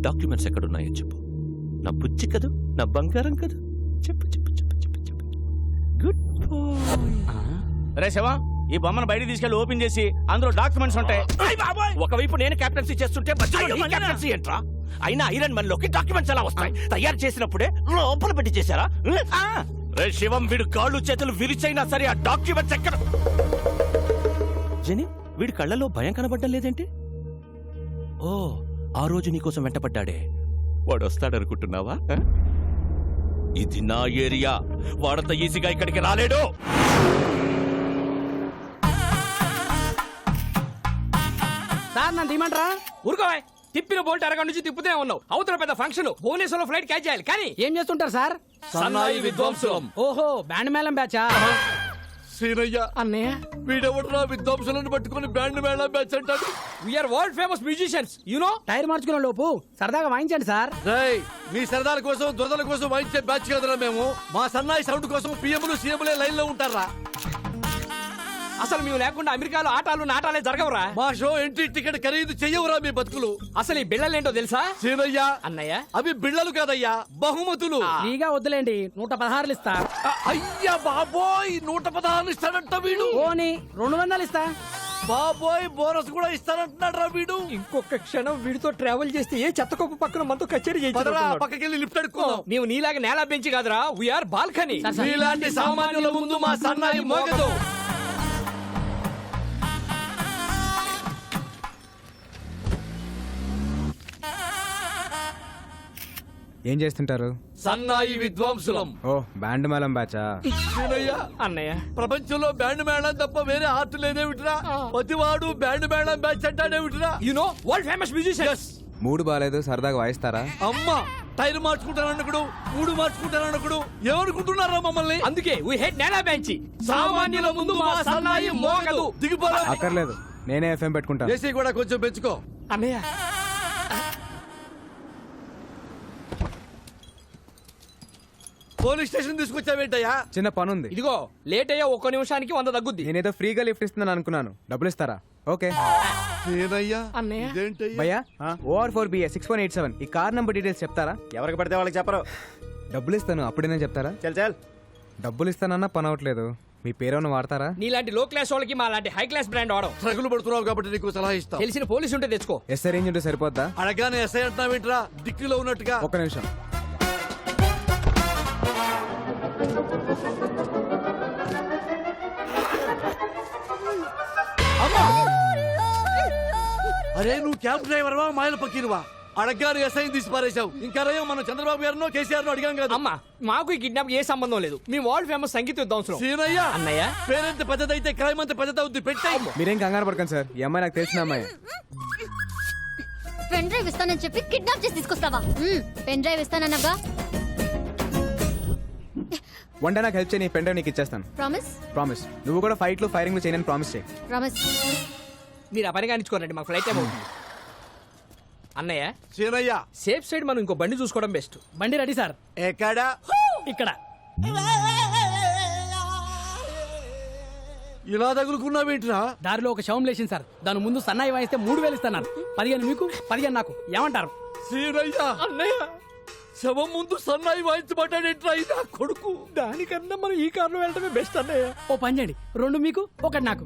Documents ఎక్కడున్నాయో చెప్పు. నా బుజ్జి కదూ, నా బంగారం కదూ, చెప్పు చెప్పు చెప్పు చెప్పు చెప్పు. Good bye. రే శివ, ఈ బొమ్మను బయట తీసుకెళ్లి ఓపెన్ చేసి అందులో డాక్యుమెంట్స్ ఉంటాయి. ఒకవైపు నేను కెప్టెన్సీ చేస్తుంటే కెప్టెన్సీ ఏంట్రా? అయినా ఐరన్ మన్ లోకి డాక్యుమెంట్స్ ఎలా వస్తాయి? తయారు చేసినప్పుడే లోపల పెట్టి చేశారా? రే శివం, వీడు కాళ్ళు చేతులు విరిచైనా సరే ఆ డాక్యుమెంట్స్ ఎక్కడ? జని, వీడి కళ్ళలో భయం కనబడ్డం లేదేంటి? ఓ, ఆ రోజు నీకోసం వెంటపడ్డాడే, వాడు వస్తాడనుకుంటున్నావా? ఇది నా ఏరియా, వాడంత ఈజీగా ఇక్కడికి రాలేడు. సార్ నన్ను తీయమంటారా? ఊరుకోవాయ్, తిప్పిన బోల్ట్ అరగంట నుంచి తిప్పుతూనే ఉన్నావు. అవతల పెద్ద ఫంక్షన్, భువనేశ్వరంలో ఫ్లైట్ క్యాచ్ చేయాలి. కానీ ఏం చేస్తుంటారు సార్? సన్నాయి విద్వాంసులం. ఓహో, బ్యాండ్ మేళం బ్యాచా? సీనయ్య, అన్నయ్య, వీడెవడరా విద్వాంసులను పట్టుకుని బ్యాండ్ మేళం బ్యాచ్ అంటాడు? We're world famous musicians, you know. Tyre మార్చుకునే లోపు సరదాగా వాయించండి సార్. రేయ్, మీ సరదాల కోసం దురదల కోసం వాయించే బ్యాచ్ కదరా మేము. మా సన్నాయి సౌండ్ కోసం పిఎంలు సీఎంలే లైన్ లో ఉంటారా? అసలు మేము లేకుండా అమెరికాలో ఆటాలు నాటాలే జరగవురా. మా షో ఎంట్రీ టికెట్ ఖరీదు చెయ్యవురా మీ బతుకులు. అసలు ఈ బిళ్ళలేంటో తెలుసా? సీనయ్య, అన్నయ్య, అవి బిళ్ళలు కాదయ్యా, బహుమతులు. ఫ్రీగా వద్దులేండి, 116 ఇస్తా. అయ్యా బాబోయ్, 116 ఇస్తాడంట వీడు. ఓని 200 ఇస్తా. బాబోయ్, బోనస్ కూడా ఇస్తానంటున్నాడు రా వీడు. ఇంకొక క్షణం వీడితో ట్రావెల్ చేస్తే ఏ చెత్తకొప్పు పక్కన మనతో కచేరీ పదరా, చేయించారు. పక్కకెళ్ళి లిఫ్ట్ అడుక్కుందాం. నీవు నీలాగా నేల బెంచి కాదురా, వీఆర్ బాల్కనీ. మీలాంటి సామాన్యుల ముందు మా సన్నాయి మోగదు. ఏం చేస్తుంటారు? సన్నాయి విద్వాంసులం. ఓ, బ్యాండ్ మేళం బ్యాచా? సీనయ్య, అన్నయ్య, ప్రపంచంలో బ్యాండ్ మేళం తప్ప వేరే ఆర్ట్ లేదేమిట్రా? ప్రతివాడు బ్యాండ్ మేళం బ్యాచ్ అంటాడేమిట్రా? You know world famous musicians. Mood బాలేదు, సరదాగా వాయిస్తారా? అమ్మా, టైర్ మార్చుకుంటానన్నకుడు, మూడు మార్చుకుంటానన్నకుడు ఏమనుకుంటున్నారా మమ్మల్ని? అందుకే వి హేట్ నేల బెంచి. సామాన్యుల ముందు మా సన్నాయి మోగదు. దిగిపోరా. అక్కర్లేదు, నేనే ఎఫ్ఎం పెట్టుకుంటా. ఏసీ కూడా కొంచెం పెంచుకో. అన్నయ్య, పోలీస్ స్టేషన్ తీసుకొచ్చావేంటయ్యా? చిన్న పని ఉంది. ఇదిగో లేట్ అయ్యా, ఒక్క నిమిషానికి 100 తగ్గుద్ది. నేనేదో ఫ్రీగా లిఫ్ట్ ఇస్తున్నాను అనుకున్నాను, డబ్బులు ఇస్తారా? ఓకే. సీనయ్య, అన్నయ్య, ఇదేంటయ్యా? భయ్యా, OR4BA 6187 ఈ కార్ నంబర్ డీటెయిల్స్ చెప్తారా? ఎవరికి పడితే వాళ్ళకి చెప్పరు. డబ్బులు ఇస్తాను, అప్పుడేనే చెప్తారా? చల్ డబ్బులు ఇస్తానన్నా పని అవట్లేదు, మీ పేరేమన్నా వాడతారా? నీలాంటి లో క్లాస్ వాళ్ళకి మా లాంటి హై క్లాస్ బ్రాండ్ వాడడం. ట్రగులు పడుతున్నావు కాబట్టి నీకు సలహా ఇస్తా. తెలిసిన పోలీసు ఉంటే తెచ్చుకో. ఎస్ఐ రేంజ్ ఉంటే సరిపోద్దా? అడగానే ఎస్ఐ అంటున్నావేంట్రా, దిక్కులో ఉన్నట్టుగా? ఒక్క నిమిషం. అరే, నువ్వు క్యాబ్ డ్రైవర్వా, మాయల పక్కీరువా? అడగానే ఎస్ఐ తీసి పారేశావు. ఇంకా రయ్యం, మనం చంద్రబాబు గారినో కేసీఆర్ అడిగాం కదా. అమ్మా, మాకు ఈ కిడ్నాప్ ఏ సంబంధం లేదు. మేము వరల్డ్ ఫేమస్ సంగీత విద్వాంసులం. సీనయ్య, అన్నయ్య, పేరెంత పెద్దదైతే క్రైమ్ అంత పెద్దదవుద్ది. పెట్టాయి. మీరేం కంగారు పడకండి సార్, ఈ అమ్మాయి నాకు తెలిసిన అమ్మాయి. పెన్ డ్రైవ్ ఇస్తానని చెప్పి కిడ్నాప్ చేసి తీసుకొస్తావా? పెన్ డ్రైవ్ ఇస్తానన్నగా. వన్ డే నాకు హెల్ప్ చేయి, పెన్ డ్రైవ్ నీకు ఇచ్చేస్తాను. ప్రామిస్? ప్రామిస్. నువ్వు కూడా ఫైట్లు ఫైరింగ్లు చేయని ప్రామిస్ చేయి. ప్రామిస్. మీరు ఆ పని కానిచ్చుకోరండి, మాకు ఫ్లైట్ టైం అవుతుంది. అన్నయ్య, సీనయ్య, సేఫ్ సైడ్ మనం ఇంకో బండి చూసుకోవడం బెస్ట్. బండి రెడీ సార్. ఎక్కడా? ఇక్కడ. ఇలా తగులుకున్నావేంట్రా? దారిలో ఒక శవం లేచింది సార్, దాని ముందు సన్నాయి వాయిస్తే 3000 ఇస్తాను. 15 మీకు, 15 నాకు. ఏమంటారు? సీనయ్య, అన్నయ్య, శవం ముందు సన్నాయి వాయించబడ్డాడేంట్రా ఈ నా కొడుకు? దానికన్నా మనం ఈ కార్లో వెళ్ళటమే బెస్ట్ అన్నయ్య. ఓ పని చేయండి, 2 మీకు, 1 నాకు.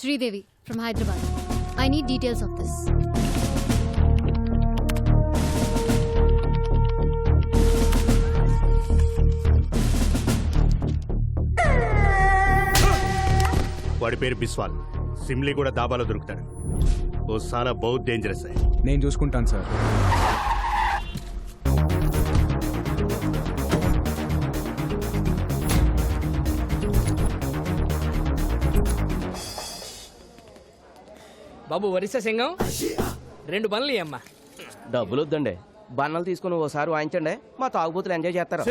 Sridevi from Hyderabad. I need details of this. వాడి పేరు బిస్వాల్. సిమ్లీ కూడా దాబాలో దొరుకుతాడు. ఓ సారా బహుత్ డేంజరస్. నేను చూసుకుంటాను సార్. బాబు వరిస సింగం 2 పనులు అమ్మా. డబ్బులు వద్దండి, బన్నలు తీసుకుని ఓసారి వాయించండి, మా తాగుబోతులు ఎంజాయ్ చేస్తారు.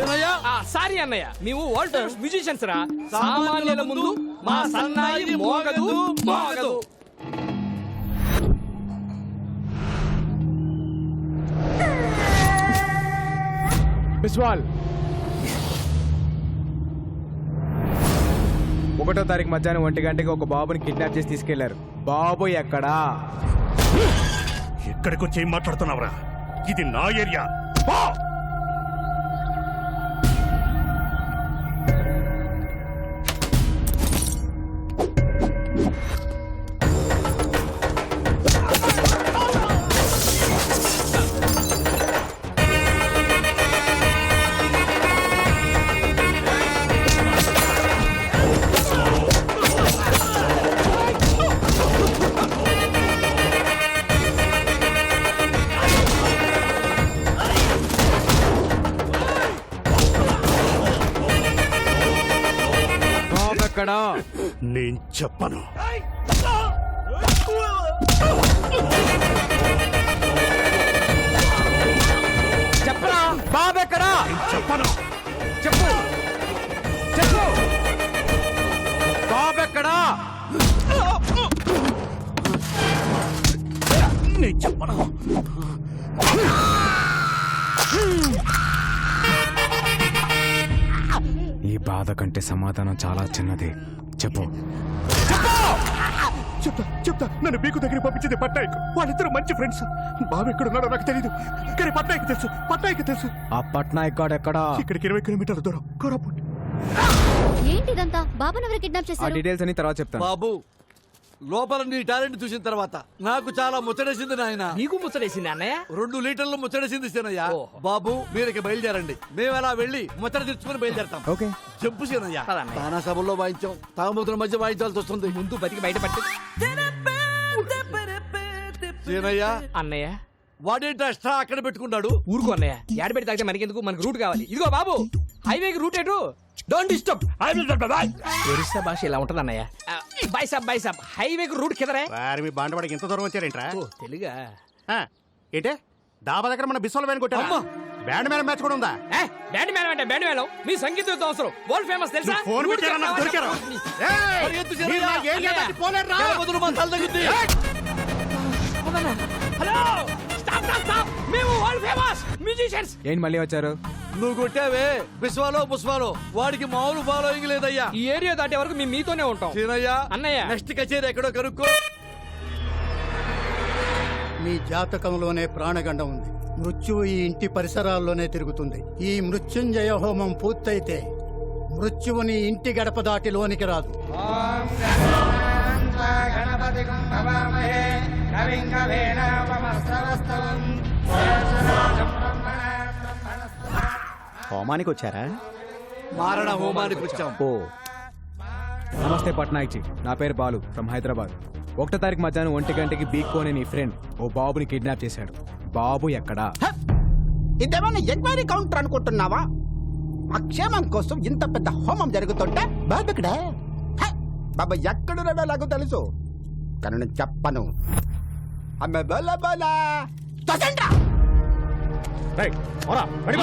సారీ అన్నయ్య, మేము వరల్డ్ ఫేమస్ మ్యూజిషియన్స్ రా. సామాన్యుల ముందు మా సన్నాయి మోగదు మోగదు. బిస్వాల్, 1వ తారీఖు మధ్యాహ్నం 1 గంటకి ఒక బాబుని కిడ్నాప్ చేసి తీసుకెళ్లారు. బాబు ఎక్కడా? ఎక్కడికి వచ్చి ఏం మాట్లాడుతున్నావురా? ఇది నా ఏరియా. పో! ఎక్కడా? నేను చెప్పను. చెప్పరా బాబు ఎక్కడా? చెప్పను. చెప్పు చెప్పు బాబు ఎక్కడా? నేను చెప్పను. ఈ బాధ కంటే సమాధానం చాలా చిన్నది. చెప్పు. చెప్తా. నన్ను మీకు దగ్గర పంపించింది పట్నాయక్. వాళ్ళిద్దరు మంచి ఫ్రెండ్స్. బాబు ఎక్కడున్నాడో నాకు తెలియదు, కానీ పట్నాయక్ తెలుసు. ఆ పట్నాయక్ గాడు ఎక్కడా? ఇక్కడికి 20 కిలోమీటర్ల దూరం, కోరాపుట్. ఏంటిదంతా బాబాను ఎవరు కిడ్నాప్ ఆ చేశారు? డీటెయిల్స్ అని తర్వాత చెప్తాను. బాబు, లోపల నీ టాలెంట్ చూసిన తర్వాత నాకు చాలా ముచ్చటేసింది నాయన. నీకు ముచ్చటేసింది అన్నయ్య. 2 లీటర్లు ముచ్చటేసింది సీనయ్య. ఓహో. బాబు, మీరు ఇక బయలుదేరండి. మేము అలా వెళ్ళి ముచ్చట తెచ్చుకుని బయలుదేరతాం. ఓకే. చెప్పు సీనయ్య. పదన్నయ్య. తానా సభల్లో వాయించాం, తాగుమతుల మధ్య వాయించాల్సి వస్తుంది. ముందు బతికి బయటపట్టు. సీనయ్య, అన్నయ్య వాడేంటి ఎక్స్ట్రా అక్కడ పెట్టుకున్నాడు? ఊరుకో అన్నయ్య. ఏడబెట్టి తాగితే మనకెందుకు? మనకు రూట్ కావాలి. ఇదిగో బాబు, హైవేకి రూట్ ఎటు? Don't disturb. ఒరిస్సా భాష ఇలా ఉంటది అన్నయ్య. బై సాబ్ హైవేకి రూట్ కిదరే. మీ బాండవాడికి ఇంత దూరం వచ్చారేంట్రా? ఓ తెలుగా? ఏంటే డాబా దగ్గర మన బిస్వల్ వ్యాన్ కొట్టా? అమ్మా! బ్యాండ్ మేళం మ్యాచ్ కూడా ఉందా? బ్యాండ్ మేళం అంటే బ్యాండ్ మేళం. మీ సంగీతం అవసరం. వరల్డ్ ఫేమస్ తెలుసా? ఫోన్ పెట్టారా? నాకు దొరికారా? మరి ఎత్తు సీనయ్య. మీరు నా ఏరియా దాటి పోలేరురా? జర బదులు మా తల తగ్గుద్ది. Hello, stop. మేము వరల్డ్ ఫేమస్ మ్యూజిషియన్స్. ఏంటి మళ్ళీ వచ్చారు? నువ్వు కొట్టావే బిస్వాలో పుష్పాలో, వాడికి మామూలు ఫాలోయింగ్ లేదయ్యా. ఈ ఏరియా దాటే వరకు మేము మీతోనే ఉంటాం. సీనయ్య, అన్నయ్య. నెక్స్ట్ కచేరీ ఎక్కడో కనుక్కో. మీ జాతకంలోనే ప్రాణగండం ఉంది. మృత్యువు ఈ ఇంటి పరిసరాల్లోనే తిరుగుతుంది. ఈ మృత్యుంజయ హోమం పూర్తయితే మృత్యువుని ఇంటి గడప దాటి లోనికి రాదు. హోమానికి వచ్చారా? మారణ హోమానికి వచ్చాం. ఓ, నమస్తే పట్నాయక్ జీ. నా పేరు బాలు ఫ్రమ్ హైదరాబాద్. 1వ తారీఖు మధ్యాహ్నం 1 గంటకి బీక్కో అనే నీ ఫ్రెండ్ ఓ బాబుని కిడ్నాప్ చేశాడు. బాబు ఎక్కడా? ఇదేమన్నా ఎంక్వైరీ కౌంటర్ అనుకుంటున్నావా? మా క్షేమం కోసం ఇంత పెద్ద హోమం జరుగుతుంటే బాబు ఇక్కడే. బాబా ఎక్కడున్నాడో నాకు తెలుసు, కానీ నేను చెప్పను. అమ్మే బోలా బోలా తొసండ్రా. చెప్పరా? చెప్పు.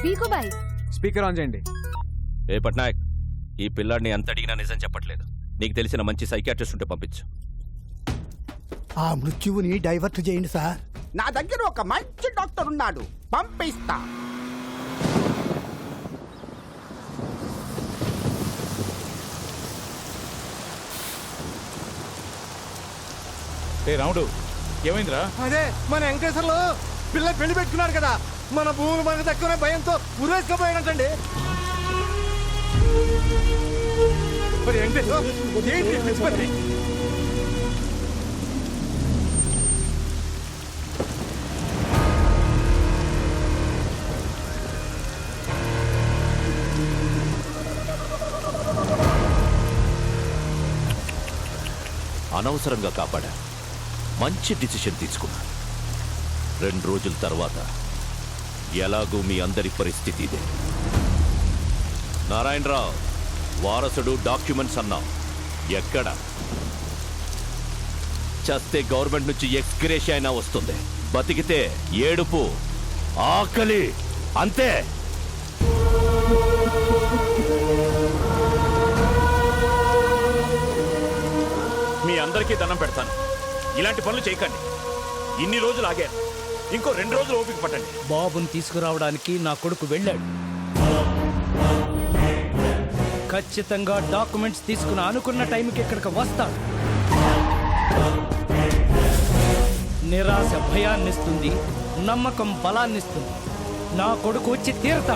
బీకుబాయ్, స్పీకర్ ఆన్ చేయండి. ఏ పట్నాయక్, ఈ పిల్లాడిని ఎంత అడిగినా నిజం చెప్పట్లేదు. నీకు తెలిసిన మంచి సైకియాట్రిస్ట్ ఉంటే పంపించు. ఆ మృత్యువుని డైవర్ట్ చేయండి సార్. నా దగ్గర ఒక మంచి డాక్టర్ ఉన్నాడు, పంపిస్తా. రాముడు, ఏమైందిరా? అదే మన వెంకటేశ్వర్లు పిల్ల పెళ్లి పెట్టుకున్నాడు కదా, మన భూములు మనకు దక్కునే భయంతో ఉరేసుకుపోయాడంటండి. మరి వెంకటేశ్వర ఏంటి పిచ్చిపల్లి? అనవసరంగా కాపాడా. మంచి డిసిషన్ తీసుకున్నా. 2 రోజుల తర్వాత ఎలాగూ మీ అందరి పరిస్థితి ఇదే. నారాయణరావు వారసుడు డాక్యుమెంట్స్ అన్నావు, ఎక్కడ? చస్తే గవర్నమెంట్ నుంచి ఎక్స్గ్రేషియా అయినా వస్తుంది, బతికితే ఏడుపు, ఆకలి, అంతే. మీ అందరికీ దండం పెడతాను, ఇలాంటి పనులు చేయకండి. ఇన్ని రోజులు ఆగారు, ఇంకో 2 రోజులు ఓపిక పట్టండి. బాబుని తీసుకురావడానికి నా కొడుకు వెళ్ళాడు. ఖచ్చితంగా డాక్యుమెంట్స్ తీసుకుని అనుకున్న టైంకి ఇక్కడికి వస్తాడు. నిరాశ భయాన్నిస్తుంది, నమ్మకం బలాన్నిస్తుంది. నా కొడుకు వచ్చి తీరతాడు.